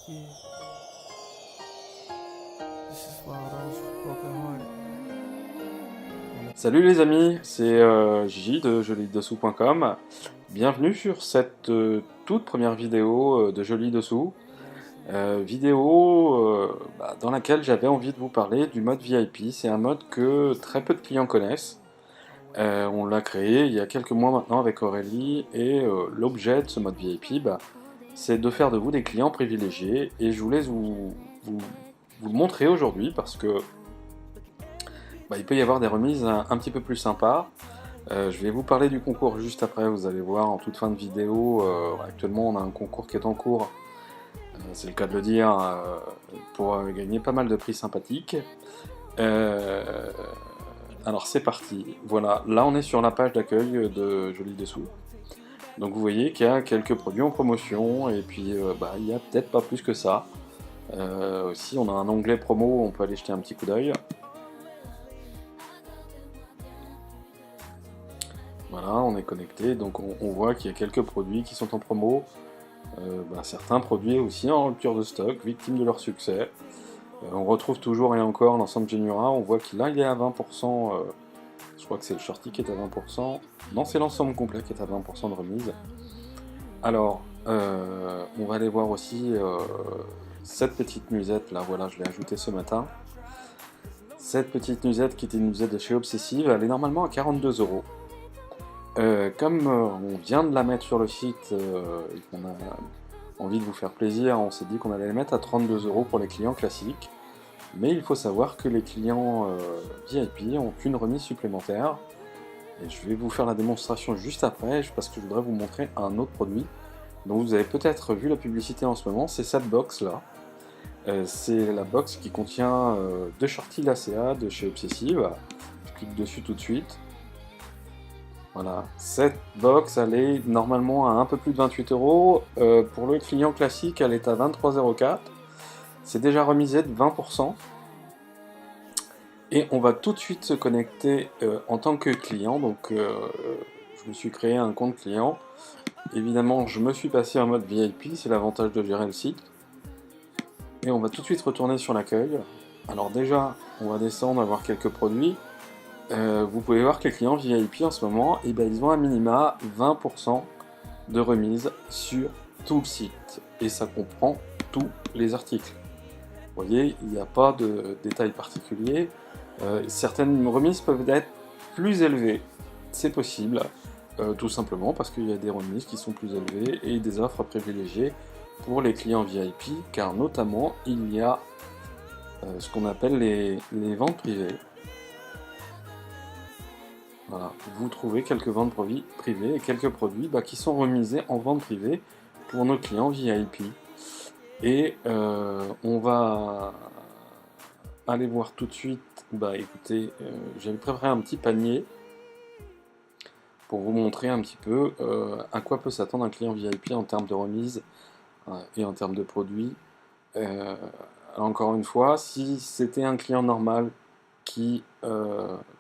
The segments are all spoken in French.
Yeah, this is for all those broken-hearted. Salut les amis, c'est Gigi de jolidessous.com. Bienvenue sur cette toute première vidéo de Joli Dessous. Vidéo dans laquelle j'avais envie de vous parler du mode VIP. C'est un mode que très peu de clients connaissent. On l'a créé il y a quelques mois maintenant avec Aurélie et l'objet de ce mode VIP, c'est de faire de vous des clients privilégiés. Et je voulais vous le montrer aujourd'hui parce que il peut y avoir des remises un petit peu plus sympas. Je vais vous parler du concours juste après, vous allez voir en toute fin de vidéo. Actuellement, on a un concours qui est en cours, c'est le cas de le dire, pour gagner pas mal de prix sympathiques. Euh, alors c'est parti, voilà, là on est sur la page d'accueil de Joli Dessous. Donc vous voyez qu'il y a quelques produits en promotion, et puis il n'y a peut-être pas plus que ça. Aussi, on a un onglet promo, on peut aller jeter un petit coup d'œil. Voilà, on est connecté, donc on voit qu'il y a quelques produits qui sont en promo. Certains produits aussi en rupture de stock, victimes de leur succès. On retrouve toujours et encore l'ensemble Genura, on voit qu'il il est à 20%, je crois que c'est le shorty qui est à 20%. Non, c'est l'ensemble complet qui est à 20% de remise. Alors, on va aller voir aussi cette petite nuisette là, voilà, je l'ai ajoutée ce matin. Cette petite nuisette qui était une nuisette de chez Obsessive, elle est normalement à 42 euros. Comme on vient de la mettre sur le site et qu'on a envie de vous faire plaisir, on s'est dit qu'on allait les mettre à 32 euros pour les clients classiques. Mais il faut savoir que les clients VIP ont une remise supplémentaire. Et je vais vous faire la démonstration juste après, parce que je voudrais vous montrer un autre produit dont vous avez peut-être vu la publicité en ce moment, c'est cette box là. C'est la box qui contient deux shorties lacéa de chez Obsessive. Je clique dessus tout de suite. Voilà, cette box elle est normalement à un peu plus de 28 euros. Pour le client classique, elle est à 23,04 €. C'est déjà remisé de 20%. Et on va tout de suite se connecter en tant que client. Donc, je me suis créé un compte client. Évidemment, je me suis passé en mode VIP, c'est l'avantage de gérer le site. Et on va tout de suite retourner sur l'accueil. Alors déjà, on va descendre, avoir quelques produits. Vous pouvez voir que les clients VIP en ce moment, ils ont un minima 20% de remise sur tout le site. Et ça comprend tous les articles. Vous voyez, il n'y a pas de détails particuliers. Certaines remises peuvent être plus élevées. C'est possible, tout simplement parce qu'il y a des remises qui sont plus élevées et des offres privilégiées pour les clients VIP, car notamment il y a ce qu'on appelle les ventes privées. Voilà, vous trouvez quelques ventes privées et quelques produits qui sont remisés en vente privée pour nos clients VIP. Et on va aller voir tout de suite. Écoutez, j'avais préparé un petit panier pour vous montrer un petit peu à quoi peut s'attendre un client VIP en termes de remise et en termes de produits. Encore une fois, si c'était un client normal qui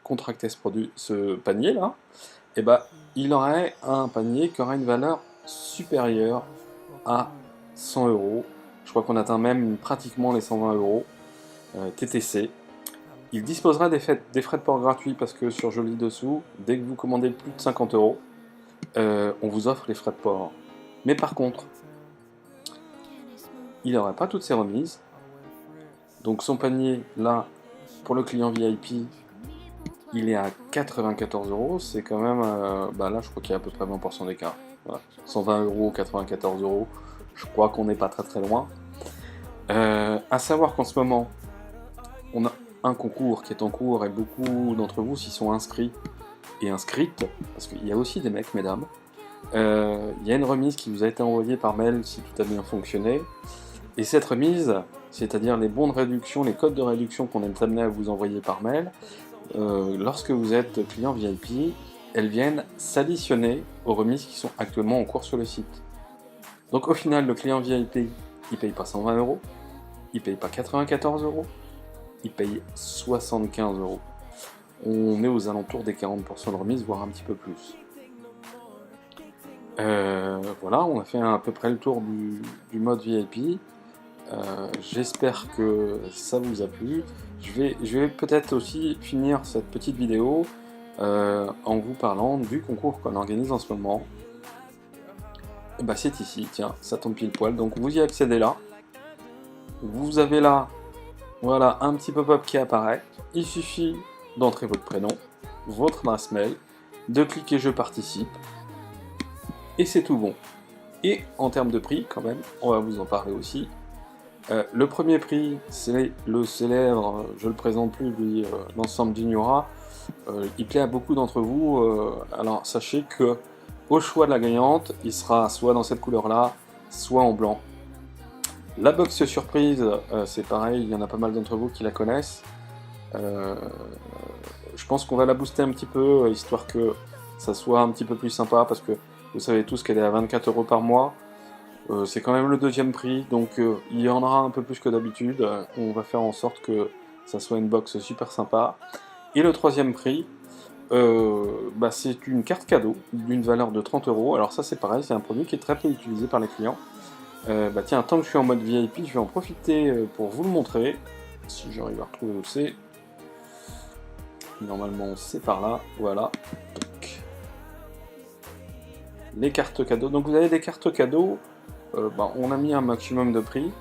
contractait ce panier là, il aurait un panier qui aurait une valeur supérieure à 100 euros. Je crois qu'on atteint même pratiquement les 120 euros TTC. Il disposera des frais de port gratuits parce que sur Joli Dessous, dès que vous commandez plus de 50 euros, on vous offre les frais de port. Mais par contre, il n'aurait pas toutes ces remises. Donc son panier, là, pour le client VIP, il est à 94 euros. C'est quand même, là je crois qu'il y a à peu près 20% d'écart. Voilà. 120 euros, 94 euros, je crois qu'on n'est pas très très loin. À savoir qu'en ce moment, on a un concours qui est en cours et beaucoup d'entre vous s'y sont inscrits et inscrites, parce qu'il y a aussi des mecs, mesdames. Il y a une remise qui vous a été envoyée par mail si tout a bien fonctionné. Et cette remise, c'est-à-dire les bons de réduction, les codes de réduction qu'on est amené à vous envoyer par mail, lorsque vous êtes client VIP, elles viennent s'additionner aux remises qui sont actuellement en cours sur le site. Donc au final, le client VIP, il paye pas 120 euros, il paye pas 94 euros, il paye 75 euros. On est aux alentours des 40% de remise, voire un petit peu plus. Voilà, on a fait à peu près le tour du mode VIP. J'espère que ça vous a plu. Je vais peut-être aussi finir cette petite vidéo en vous parlant du concours qu'on organise en ce moment. Et bah c'est ici, tiens, ça tombe pile poil. Donc vous y accédez là. Vous avez là, voilà, un petit pop-up qui apparaît. Il suffit d'entrer votre prénom, votre adresse mail, de cliquer je participe, et c'est tout bon. Et en termes de prix, quand même, on va vous en parler aussi. Le premier prix, c'est le célèbre, je le présente plus, lui, l'ensemble d'Ignora. Il plaît à beaucoup d'entre vous. Alors sachez que au choix de la gagnante, il sera soit dans cette couleur-là, soit en blanc. La box surprise, c'est pareil, il y en a pas mal d'entre vous qui la connaissent. Je pense qu'on va la booster un petit peu, histoire que ça soit un petit peu plus sympa, parce que vous savez tous qu'elle est à 24 € par mois. C'est quand même le deuxième prix, donc il y en aura un peu plus que d'habitude. On va faire en sorte que ça soit une box super sympa. Et le troisième prix, c'est une carte cadeau d'une valeur de 30 €. Alors ça c'est pareil, c'est un produit qui est très peu utilisé par les clients. Tiens, tant que je suis en mode VIP, je vais en profiter pour vous le montrer. Si j'arrive à retrouver où c'est. Normalement c'est par là, voilà. Les cartes cadeaux. Donc vous avez des cartes cadeaux, on a mis un maximum de prix.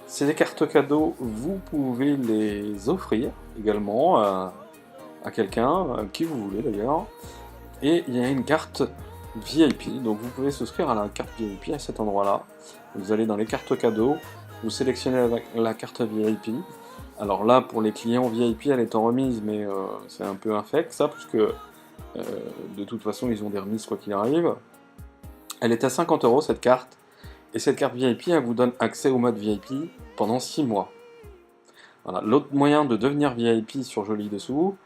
C'est des cartes cadeaux, vous pouvez les offrir également à quelqu'un, qui vous voulez d'ailleurs. Et il y a une carte VIP, donc vous pouvez souscrire à la carte VIP à cet endroit-là. Vous allez dans les cartes cadeaux, vous sélectionnez la carte VIP. Alors là, pour les clients VIP, elle est en remise, mais c'est un peu infect ça, puisque de toute façon, ils ont des remises quoi qu'il arrive. Elle est à 50 € cette carte, et cette carte VIP, elle vous donne accès au mode VIP pendant 6 mois. Voilà. L'autre moyen de devenir VIP sur Joli Dessous,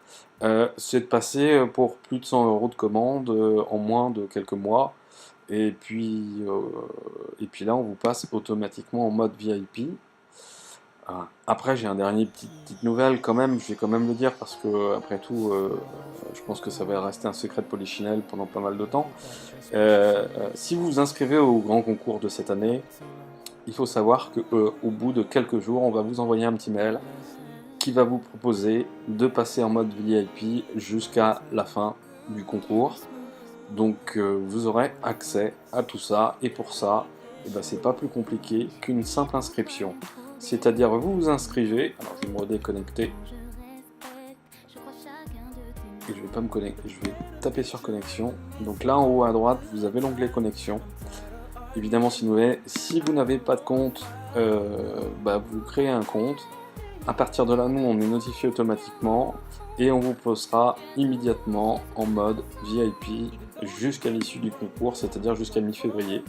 c'est de passer pour plus de 100 € de commande en moins de quelques mois. Et puis là, on vous passe automatiquement en mode VIP. Après, j'ai un dernier petite nouvelle quand même, je vais quand même le dire parce que après tout, je pense que ça va rester un secret de Polichinelle pendant pas mal de temps. Si vous vous inscrivez au grand concours de cette année, il faut savoir qu'au bout de quelques jours, on va vous envoyer un petit mail qui va vous proposer de passer en mode VIP jusqu'à la fin du concours. Donc vous aurez accès à tout ça, et pour ça, c'est pas plus compliqué qu'une simple inscription. C'est-à-dire vous vous inscrivez, alors je vais me redéconnecter, et je vais pas me connecter, je vais taper sur connexion. Donc là en haut à droite, vous avez l'onglet connexion. Évidemment, si vous n'avez pas de compte, vous créez un compte. À partir de là, nous, on est notifié automatiquement et on vous posera immédiatement en mode VIP jusqu'à l'issue du concours, c'est-à-dire jusqu'à mi-février.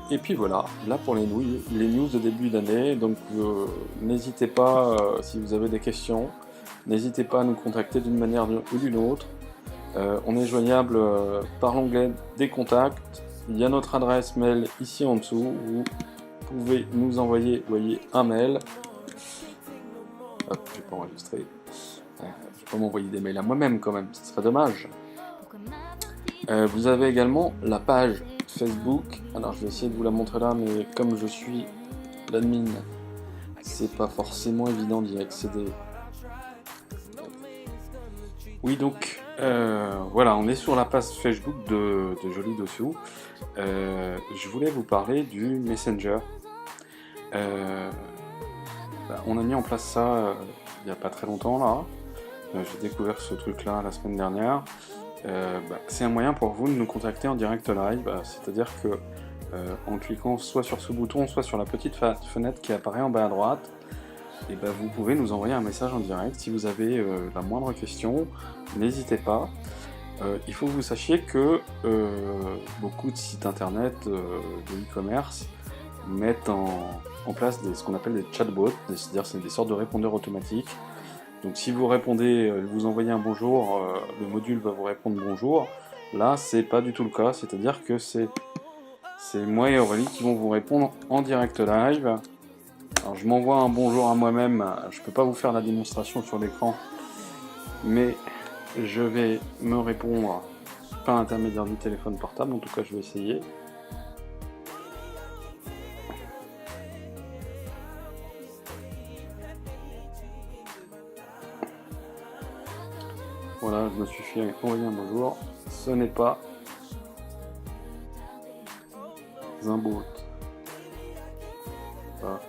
Et puis voilà, là pour les news de début d'année. Donc n'hésitez pas, si vous avez des questions, n'hésitez pas à nous contacter d'une manière ou d'une autre. On est joignable par l'onglet des contacts. Il y a notre adresse mail ici en dessous. Vous pouvez nous envoyer, un mail. Hop, je vais pas enregistrer. Je vais pas m'envoyer des mails à moi-même quand même, ce serait dommage. Vous avez également la page Facebook. Alors je vais essayer de vous la montrer là, mais comme je suis l'admin, c'est pas forcément évident d'y accéder. Oui, donc voilà, on est sur la page Facebook de Joli Dessous. Je voulais vous parler du Messenger. On a mis en place ça il n'y a pas très longtemps là. J'ai découvert ce truc là la semaine dernière. C'est un moyen pour vous de nous contacter en direct live, c'est-à-dire que en cliquant soit sur ce bouton, soit sur la petite fenêtre qui apparaît en bas à droite, vous pouvez nous envoyer un message en direct. Si vous avez la moindre question, n'hésitez pas. Il faut que vous sachiez que beaucoup de sites internet de e-commerce mettent en place ce qu'on appelle des chatbots, c'est-à-dire c'est des sortes de répondeurs automatiques. Donc si vous répondez, vous envoyez un bonjour, le module va vous répondre bonjour. Là, c'est pas du tout le cas, c'est-à-dire que c'est moi et Aurélie qui vont vous répondre en direct live. Alors je m'envoie un bonjour à moi-même, je peux pas vous faire la démonstration sur l'écran, mais je vais me répondre par l'intermédiaire du téléphone portable, en tout cas je vais essayer. Voilà, je me suis fait envoyer un bonjour. Ce n'est pas un bot. Pas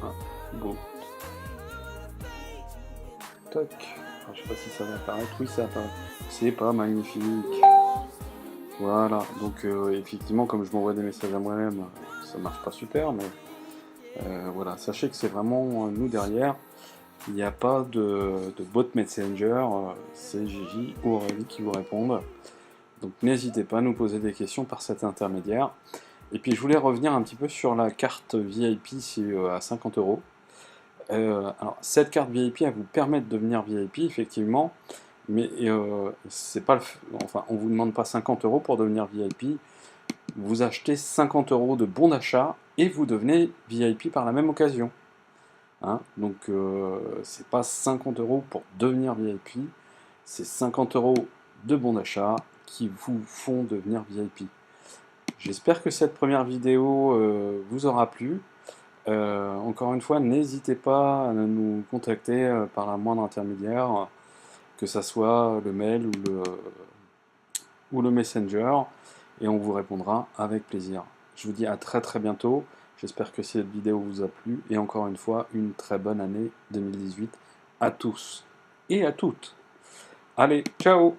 un bot. Toc. Alors, je sais pas si ça va apparaître. Oui, ça apparaît. C'est pas magnifique. Voilà, donc effectivement, comme je m'envoie des messages à moi-même, ça marche pas super, mais voilà, sachez que c'est vraiment nous derrière. Il n'y a pas de bot Messenger, c'est Gigi ou Aurélie qui vous répondent. Donc n'hésitez pas à nous poser des questions par cet intermédiaire. Et puis je voulais revenir un petit peu sur la carte VIP à 50 euros. Alors cette carte VIP, elle vous permet de devenir VIP, effectivement, mais c'est pas enfin, on vous demande pas 50 euros pour devenir VIP. Vous achetez 50 euros de bons d'achat et vous devenez VIP par la même occasion. Hein, donc c'est pas 50 euros pour devenir VIP, c'est 50 euros de bons d'achat qui vous font devenir VIP. J'espère que cette première vidéo vous aura plu. Encore une fois, n'hésitez pas à nous contacter par la moindre intermédiaire, que ce soit le mail ou le Messenger, et on vous répondra avec plaisir. Je vous dis à très très bientôt. J'espère que cette vidéo vous a plu, et encore une fois, une très bonne année 2018 à tous et à toutes. Allez, ciao!